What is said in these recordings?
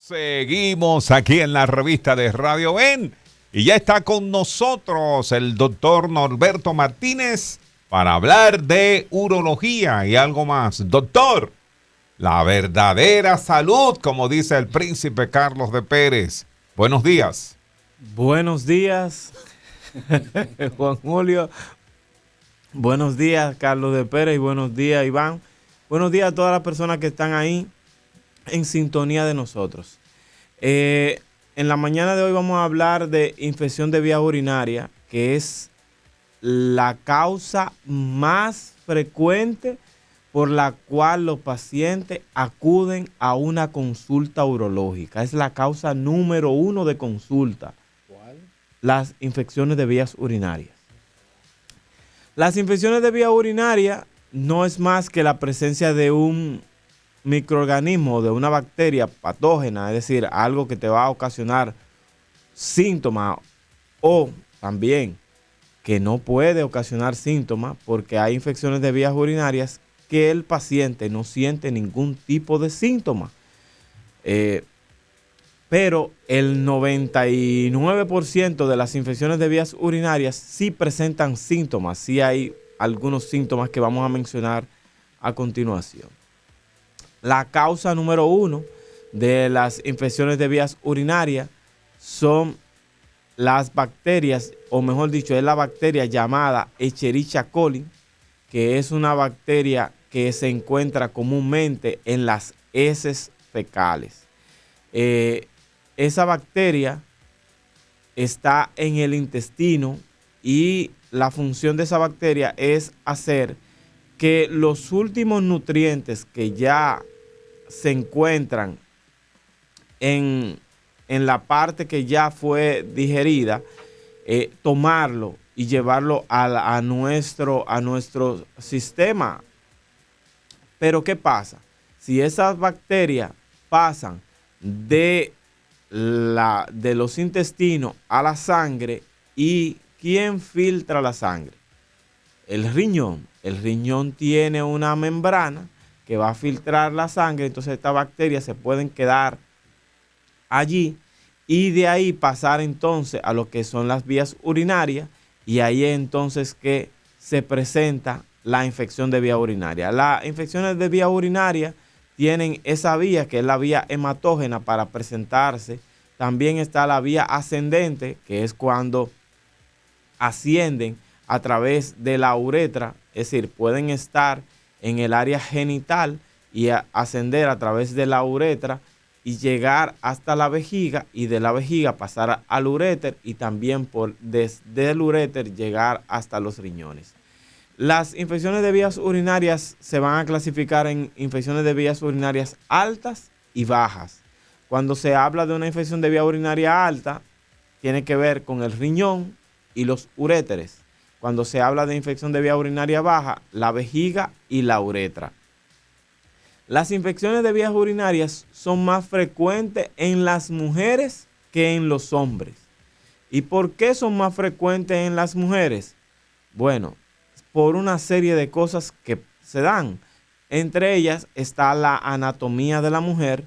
Seguimos aquí en la revista de Radio Ben y ya está con nosotros el doctor Norberto Martínez para hablar de urología y algo más. Doctor, la verdadera salud, como dice el príncipe Carlos de Pérez. Buenos días. Buenos días, Juan Julio. Buenos días, Carlos de Pérez. Y buenos días, Iván. Buenos días a todas las personas que están ahí en sintonía de nosotros. En la mañana de hoy vamos a hablar de infección de vía urinaria, que es la causa más frecuente por la cual los pacientes acuden a una consulta urológica. Es la causa número 1 de consulta. ¿Cuál? Las infecciones de vías urinarias. Las infecciones de vía urinaria no es más que la presencia de un microorganismo, de una bacteria patógena, es decir, algo que te va a ocasionar síntomas, o también que no puede ocasionar síntomas, porque hay infecciones de vías urinarias que el paciente no siente ningún tipo de síntoma. Pero el 99% de las infecciones de vías urinarias sí presentan síntomas, sí hay algunos síntomas que vamos a mencionar a continuación. La causa número 1 de las infecciones de vías urinarias son las bacterias, o mejor dicho, es la bacteria llamada Escherichia coli, que es una bacteria que se encuentra comúnmente en las heces fecales. Esa bacteria está en el intestino y la función de esa bacteria es hacer que los últimos nutrientes que ya se encuentran en la parte que ya fue digerida, tomarlo y llevarlo a nuestro sistema. Pero ¿qué pasa? Si esas bacterias pasan de los intestinos a la sangre, ¿y quién filtra la sangre? El riñón. El riñón tiene una membrana que va a filtrar la sangre, entonces estas bacterias se pueden quedar allí y de ahí pasar entonces a lo que son las vías urinarias, y ahí es entonces que se presenta la infección de vía urinaria. Las infecciones de vía urinaria tienen esa vía que es la vía hematógena para presentarse. También está la vía ascendente, que es cuando ascienden a través de la uretra, es decir, pueden estar en el área genital y ascender a través de la uretra y llegar hasta la vejiga, y de la vejiga pasar al uréter, y también desde el uréter llegar hasta los riñones. Las infecciones de vías urinarias se van a clasificar en infecciones de vías urinarias altas y bajas. Cuando se habla de una infección de vía urinaria alta, tiene que ver con el riñón y los uréteres. Cuando se habla de infección de vía urinaria baja, la vejiga y la uretra. Las infecciones de vías urinarias son más frecuentes en las mujeres que en los hombres. ¿Y por qué son más frecuentes en las mujeres? Bueno, por una serie de cosas que se dan. Entre ellas está la anatomía de la mujer,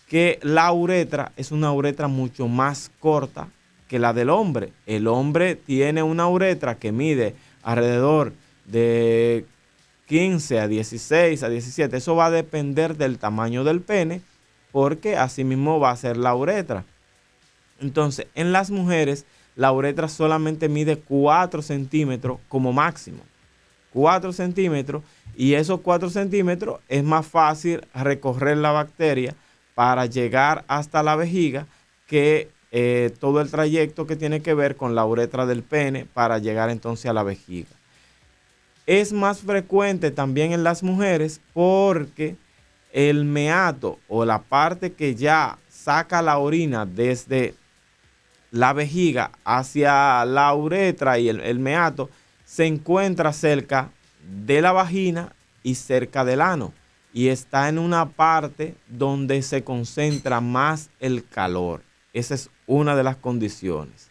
que la uretra es una uretra mucho más corta que la del hombre. El hombre tiene una uretra que mide alrededor de 15 a 16 a 17. Eso va a depender del tamaño del pene, porque así mismo va a ser la uretra. Entonces, en las mujeres, la uretra solamente mide 4 centímetros como máximo. 4 centímetros, y esos 4 centímetros es más fácil recorrer la bacteria para llegar hasta la vejiga que todo el trayecto que tiene que ver con la uretra del pene para llegar entonces a la vejiga. Es más frecuente también en las mujeres porque el meato, o la parte que ya saca la orina desde la vejiga hacia la uretra, y el meato se encuentra cerca de la vagina y cerca del ano, y está en una parte donde se concentra más el calor. Esa es una de las condiciones.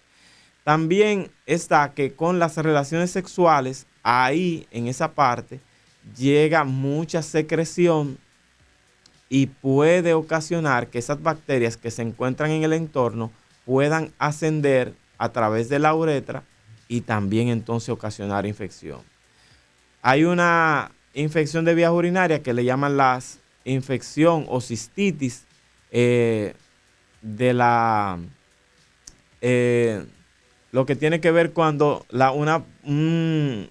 También está que con las relaciones sexuales, ahí en esa parte llega mucha secreción y puede ocasionar que esas bacterias que se encuentran en el entorno puedan ascender a través de la uretra y también entonces ocasionar infección. Hay una infección de vías urinarias que le llaman las infección o cistitis lo que tiene que ver cuando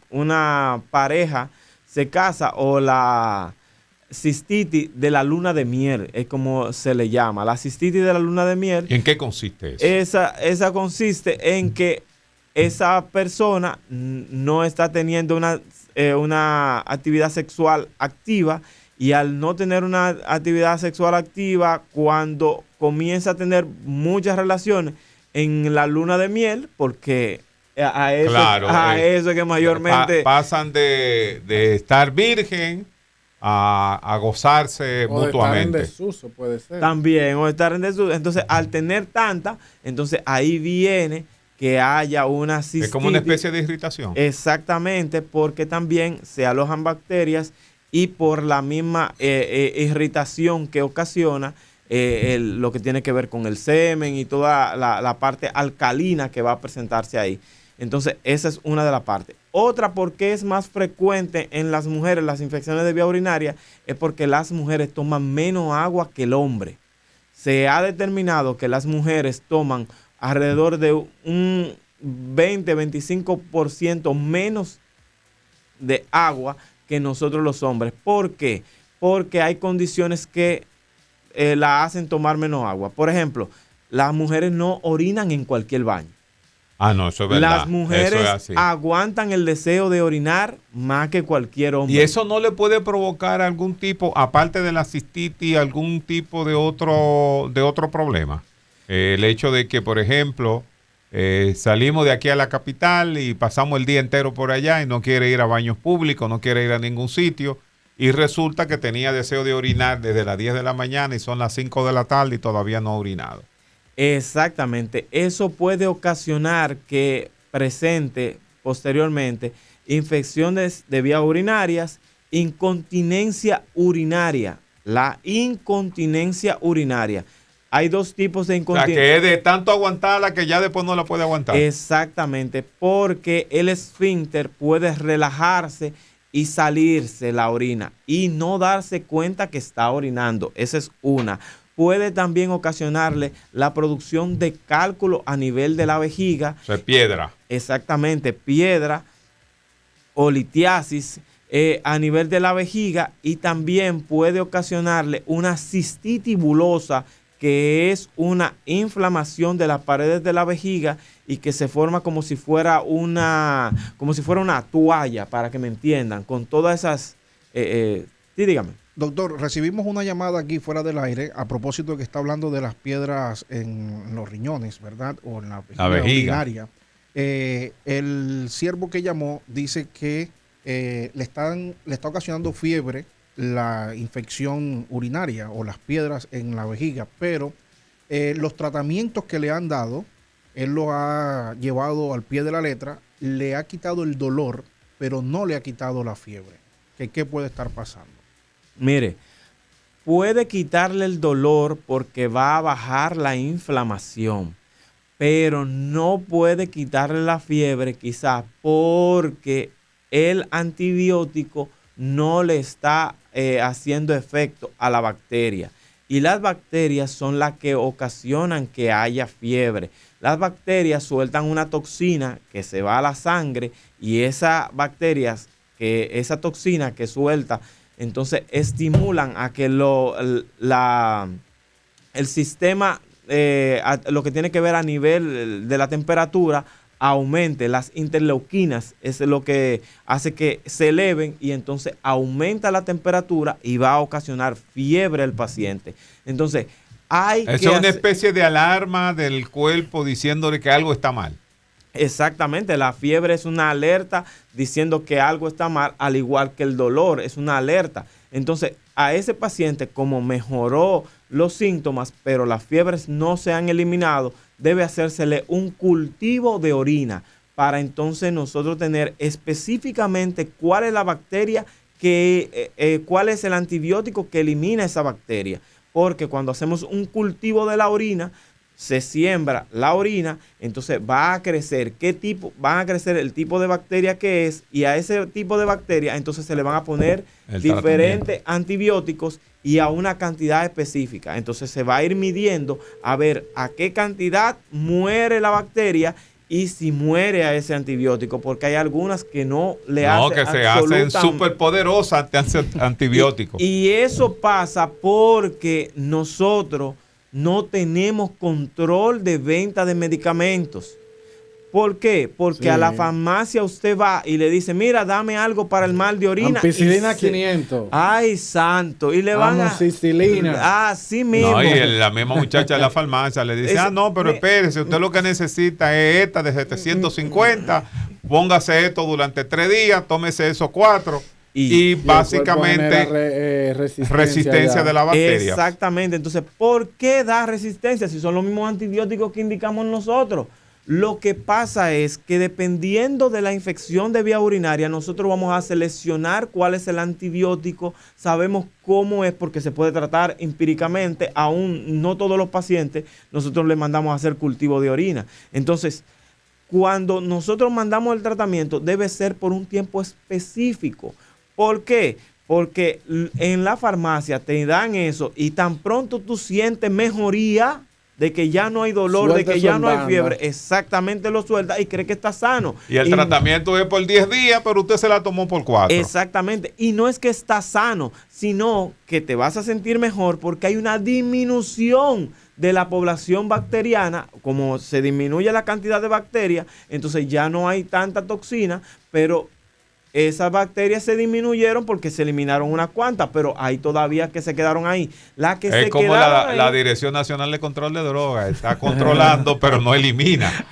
una pareja se casa, o la cistitis de la luna de miel, es como se le llama. La cistitis de la luna de miel. ¿Y en qué consiste eso? Esa consiste en que esa persona no está teniendo una actividad sexual activa, y al no tener una actividad sexual activa, cuando comienza a tener muchas relaciones en la luna de miel, porque eso es que mayormente pasan de estar virgen a gozarse o mutuamente. estar en desuso, puede ser. También, o estar en desuso. Entonces, al tener tanta, entonces ahí viene que haya una cistitis. Es como una especie de irritación. Exactamente, porque también se alojan bacterias, y por la misma irritación que ocasiona lo que tiene que ver con el semen y toda la parte alcalina que va a presentarse ahí. Entonces, esa es una de las partes. Otra, porque es más frecuente en las mujeres las infecciones de vía urinaria, es porque las mujeres toman menos agua que el hombre. Se ha determinado que las mujeres toman alrededor de un 20-25% menos de agua que nosotros los hombres. ¿Por qué? Porque hay condiciones que la hacen tomar menos agua. Por ejemplo, las mujeres no orinan en cualquier baño. Ah, no, eso es verdad. Las mujeres aguantan el deseo de orinar más que cualquier hombre. ¿Y eso no le puede provocar algún tipo, aparte de la cistitis, algún tipo de otro problema? El hecho de que, por ejemplo, salimos de aquí a la capital y pasamos el día entero por allá y no quiere ir a baños públicos, no quiere ir a ningún sitio, y resulta que tenía deseo de orinar desde las 10 de la mañana y son las 5 de la tarde y todavía no ha orinado. Exactamente. Eso puede ocasionar que presente posteriormente infecciones de vías urinarias, incontinencia urinaria. La incontinencia urinaria. Hay dos tipos de incontinencia. La que es de tanto aguantarla que ya después no la puede aguantar. Exactamente, porque el esfínter puede relajarse y salirse la orina y no darse cuenta que está orinando. Esa es una. Puede también ocasionarle la producción de cálculo a nivel de la vejiga. O sea, piedra. Exactamente, piedra o litiasis a nivel de la vejiga, y también puede ocasionarle una cistitis bulosa, que es una inflamación de las paredes de la vejiga y que se forma como si fuera una toalla, para que me entiendan, con todas esas... sí, dígame. Doctor, recibimos una llamada aquí fuera del aire a propósito de que está hablando de las piedras en los riñones, ¿verdad? O en la vejiga urinaria. El siervo que llamó dice que le está ocasionando fiebre la infección urinaria o las piedras en la vejiga, pero los tratamientos que le han dado, él lo ha llevado al pie de la letra, le ha quitado el dolor, pero no le ha quitado la fiebre. ¿Qué puede estar pasando? Mire, puede quitarle el dolor porque va a bajar la inflamación, pero no puede quitarle la fiebre, quizás porque el antibiótico no le está haciendo efecto a la bacteria. Y las bacterias son las que ocasionan que haya fiebre. Las bacterias sueltan una toxina que se va a la sangre, y esa toxina que suelta, entonces estimulan a que el sistema, lo que tiene que ver a nivel de la temperatura, aumente. Las interleuquinas es lo que hace que se eleven, y entonces aumenta la temperatura y va a ocasionar fiebre al paciente. Entonces, es una especie de alarma del cuerpo diciéndole que algo está mal. Exactamente, la fiebre es una alerta diciendo que algo está mal, al igual que el dolor es una alerta. Entonces, a ese paciente, como mejoró los síntomas, pero las fiebres no se han eliminado, debe hacérsele un cultivo de orina para entonces nosotros tener específicamente cuál es la bacteria cuál es el antibiótico que elimina esa bacteria. Porque cuando hacemos un cultivo de la orina, se siembra la orina, entonces va a crecer van a crecer el tipo de bacteria que es, y a ese tipo de bacteria entonces se le van a poner diferentes antibióticos y a una cantidad específica. Entonces se va a ir midiendo a ver a qué cantidad muere la bacteria y si muere a ese antibiótico, porque hay algunas que no le hacen. No, que se hacen súper poderosas ante antibióticos. Y eso pasa porque nosotros no tenemos control de venta de medicamentos. ¿Por qué? Porque a la farmacia usted va y le dice, mira, dame algo para el mal de orina. Ampicilina 500. Ay, santo. Y le van amoxicilina. Así mismo. No, y la misma muchacha de la farmacia le dice, no, pero espérese, usted lo que necesita es esta de 750, póngase esto durante 3 días, tómese esos 4. Y básicamente resistencia de la bacteria. Exactamente. Entonces, ¿por qué da resistencia si son los mismos antibióticos que indicamos nosotros? Lo que pasa es que dependiendo de la infección de vía urinaria, nosotros vamos a seleccionar cuál es el antibiótico, sabemos cómo es, porque se puede tratar empíricamente, aún no todos los pacientes, nosotros les mandamos a hacer cultivo de orina. Entonces, cuando nosotros mandamos el tratamiento, debe ser por un tiempo específico. ¿Por qué? Porque en la farmacia te dan eso y tan pronto tú sientes mejoría de que ya no hay dolor, de que ya no hay fiebre, exactamente lo suelta y cree que está sano. Y el tratamiento es por 10 días, pero usted se la tomó por 4. Exactamente. Y no es que está sano, sino que te vas a sentir mejor porque hay una disminución de la población bacteriana. Como se disminuye la cantidad de bacterias, entonces ya no hay tanta toxina, pero esas bacterias se disminuyeron porque se eliminaron unas cuantas, pero hay todavía que se quedaron ahí. Es como la Dirección Nacional de Control de Drogas, está controlando, pero no elimina.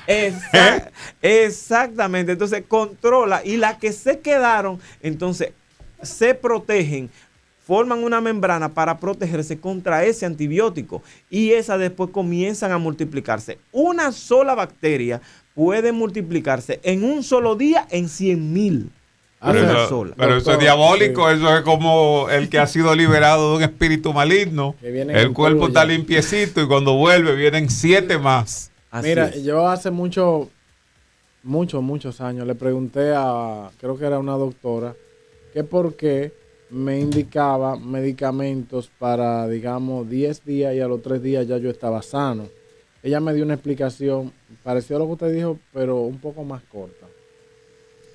Exactamente, entonces controla y las que se quedaron, entonces se protegen, forman una membrana para protegerse contra ese antibiótico y esas después comienzan a multiplicarse. Una sola bacteria puede multiplicarse en un solo día en 100,000. Pero eso es diabólico, eso es como el que ha sido liberado de un espíritu maligno. El cuerpo está limpiecito y cuando vuelve vienen 7 más. Mira, yo hace muchos años le pregunté creo que era una doctora, que por qué me indicaba medicamentos para, digamos, 10 días y a los 3 días ya yo estaba sano. Ella me dio una explicación parecida a lo que usted dijo, pero un poco más corta.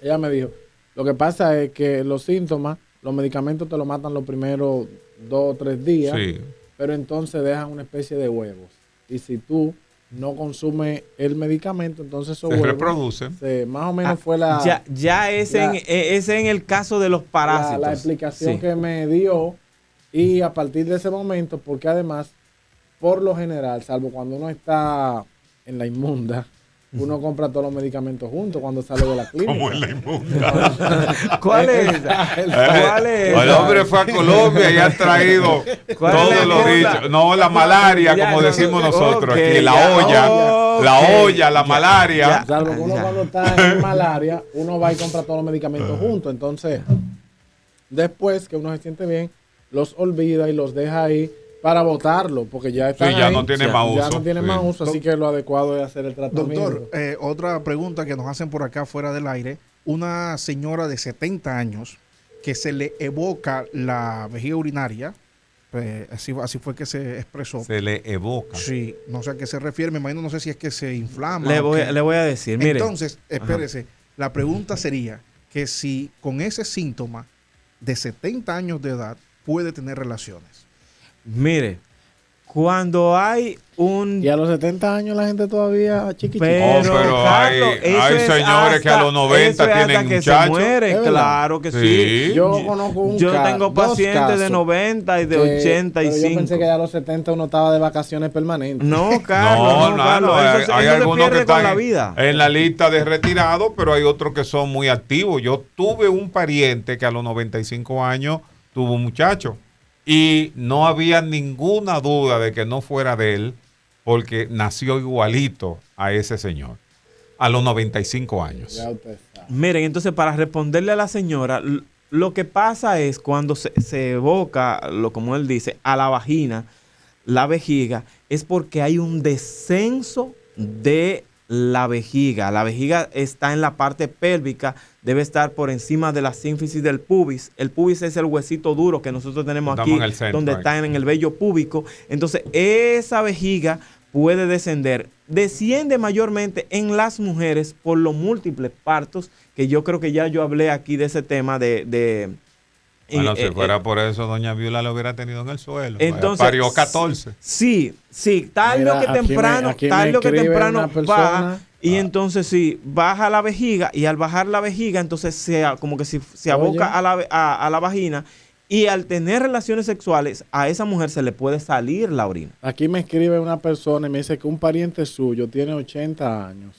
Ella me dijo, lo que pasa es que los síntomas, los medicamentos te lo matan los primeros 2 o 3 días, pero entonces dejan una especie de huevos. Y si tú no consumes el medicamento, entonces esos huevos reproducen. Más o menos fue la... Ya ese en el caso de los parásitos. La explicación que me dio, y a partir de ese momento, porque además, por lo general, salvo cuando uno está en la inmunda, uno compra todos los medicamentos juntos cuando sale de la clínica. ¿Cómo en la inmunda? ¿Cuál es esa? ¿Cuál es esa? El hombre fue a Colombia y ha traído todos los dichos. No, la malaria, como decimos nosotros aquí. La olla, la malaria. Salvo que uno cuando está en malaria, uno va y compra todos los medicamentos juntos. Entonces, después que uno se siente bien, los olvida y los deja ahí para botarlo, porque ya está. Sí, ya no tiene más uso. Ya no tiene más uso, así que lo adecuado es hacer el tratamiento. Doctor, otra pregunta que nos hacen por acá fuera del aire. Una señora de 70 años que se le evoca la vejiga urinaria, así fue que se expresó. Se le evoca. Sí, no sé a qué se refiere, me imagino, no sé si es que se inflama. Le voy a decir, mire. Entonces, espérese, la pregunta sería que si con ese síntoma de 70 años de edad puede tener relaciones. Mire, cuando hay un... Y a los 70 años la gente todavía chiquitita. Pero Carlos, hay señores que a los 90 tienen muchachos. Mueren, claro que sí. Yo conozco Yo tengo pacientes de 90 y de 85. Pero yo pensé que a los 70 uno estaba de vacaciones permanentes. No, Carlos. No, hay algunos que están la vida. En la lista de retirados, pero hay otros que son muy activos. Yo tuve un pariente que a los 95 años tuvo un muchacho. Y no había ninguna duda de que no fuera de él, porque nació igualito a ese señor, a los 95 años. Miren, entonces para responderle a la señora, Lo que pasa es cuando se evoca, como él dice, a la vagina, la vejiga, es porque hay un descenso de la vejiga. La vejiga está en la parte pélvica, debe estar por encima de la sínfisis del pubis. El pubis es el huesito duro que nosotros tenemos aquí, en el centro, donde está en el vello púbico. Entonces, esa vejiga puede descender. Desciende mayormente en las mujeres por los múltiples partos, que yo creo que ya yo hablé aquí de ese tema bueno, si fuera por eso, doña Viola lo hubiera tenido en el suelo. Entonces, parió 14. Sí, tarde o que temprano baja. Y entonces sí, baja la vejiga, y al bajar la vejiga, entonces como que se aboca a la vagina, y al tener relaciones sexuales, a esa mujer se le puede salir la orina. Aquí me escribe una persona y me dice que un pariente suyo tiene 80 años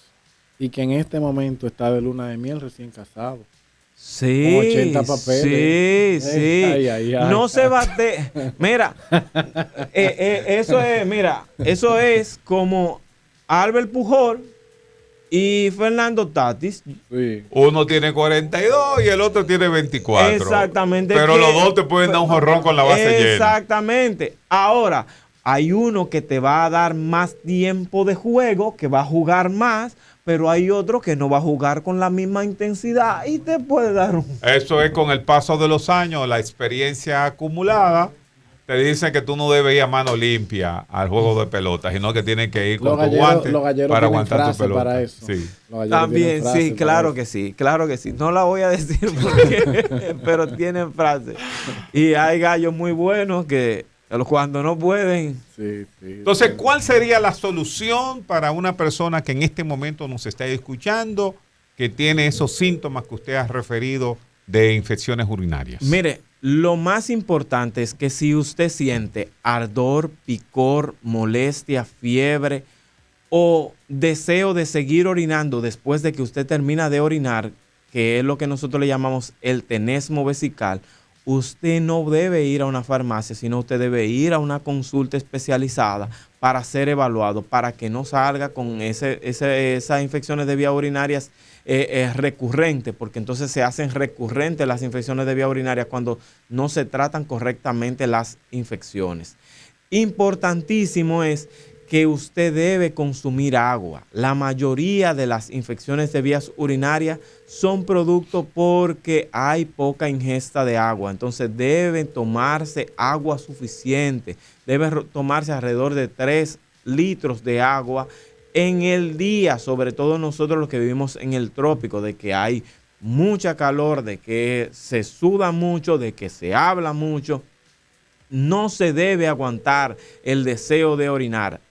y que en este momento está de luna de miel recién casado. Sí, con 80 papeles. Sí. Ay. No se bate. Mira, eso es como Albert Pujol y Fernando Tatis. Sí. Uno tiene 42 y el otro tiene 24. Exactamente. Pero los dos te pueden dar un jorrón con la base llena. Exactamente. Ahora, hay uno que te va a dar más tiempo de juego, que va a jugar más, pero hay otro que no va a jugar con la misma intensidad y te puede dar un... Eso es con el paso de los años, la experiencia acumulada. Te dicen que tú no debes ir a mano limpia al juego de pelota, sino que tienes que ir con tu guante para aguantar tu pelota. Para eso. Sí. También, sí, claro que sí, claro que sí. No la voy a decir porque, pero tienen frase. Y hay gallos muy buenos que cuando no pueden. Sí. Entonces, ¿cuál sería la solución para una persona que en este momento nos está escuchando, que tiene esos síntomas que usted ha referido de infecciones urinarias? Mire, lo más importante es que si usted siente ardor, picor, molestia, fiebre o deseo de seguir orinando después de que usted termina de orinar, que es lo que nosotros le llamamos el tenesmo vesical, usted no debe ir a una farmacia, sino usted debe ir a una consulta especializada para ser evaluado, para que no salga con esas infecciones de vías urinarias recurrentes, porque entonces se hacen recurrentes las infecciones de vías urinarias cuando no se tratan correctamente las infecciones. Importantísimo es que usted debe consumir agua. La mayoría de las infecciones de vías urinarias son producto porque hay poca ingesta de agua. Entonces deben tomarse agua suficiente. Debe tomarse alrededor de 3 litros de agua en el día, sobre todo nosotros los que vivimos en el trópico, de que hay mucha calor, de que se suda mucho, de que se habla mucho. No se debe aguantar el deseo de orinar.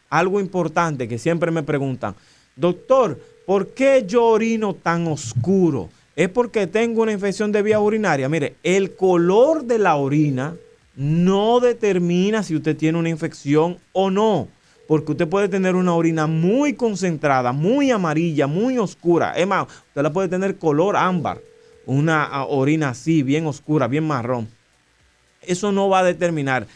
Algo importante que siempre me preguntan, doctor, ¿por qué yo orino tan oscuro? ¿Es porque tengo una infección de vía urinaria? Mire, el color de la orina no determina si usted tiene una infección o no, porque usted puede tener una orina muy concentrada, muy amarilla, muy oscura. Es más, usted la puede tener color ámbar, una orina así, bien oscura, bien marrón. Eso no va a determinar.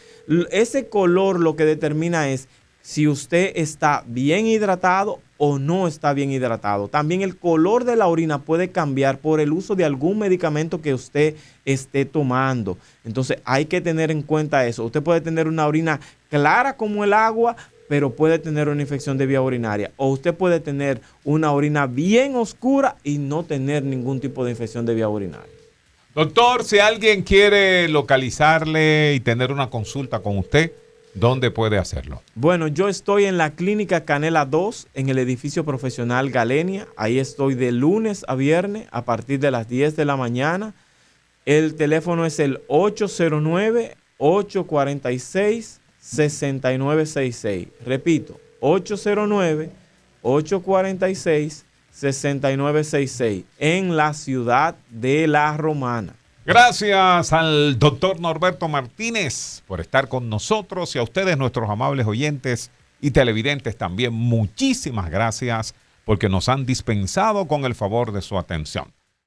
Ese color lo que determina es si usted está bien hidratado o no está bien hidratado. También el color de la orina puede cambiar por el uso de algún medicamento que usted esté tomando. Entonces hay que tener en cuenta eso. Usted puede tener una orina clara como el agua, pero puede tener una infección de vía urinaria. O usted puede tener una orina bien oscura y no tener ningún tipo de infección de vía urinaria. Doctor, si alguien quiere localizarle y tener una consulta con usted, ¿dónde puede hacerlo? Bueno, yo estoy en la Clínica Canela 2, en el edificio profesional Galenia. Ahí estoy de lunes a viernes a partir de las 10 de la mañana. El teléfono es el 809-846-6966. Repito, 809-846-6966 en la ciudad de La Romana. Gracias al doctor Norberto Martínez por estar con nosotros y a ustedes, nuestros amables oyentes y televidentes también. Muchísimas gracias porque nos han dispensado con el favor de su atención.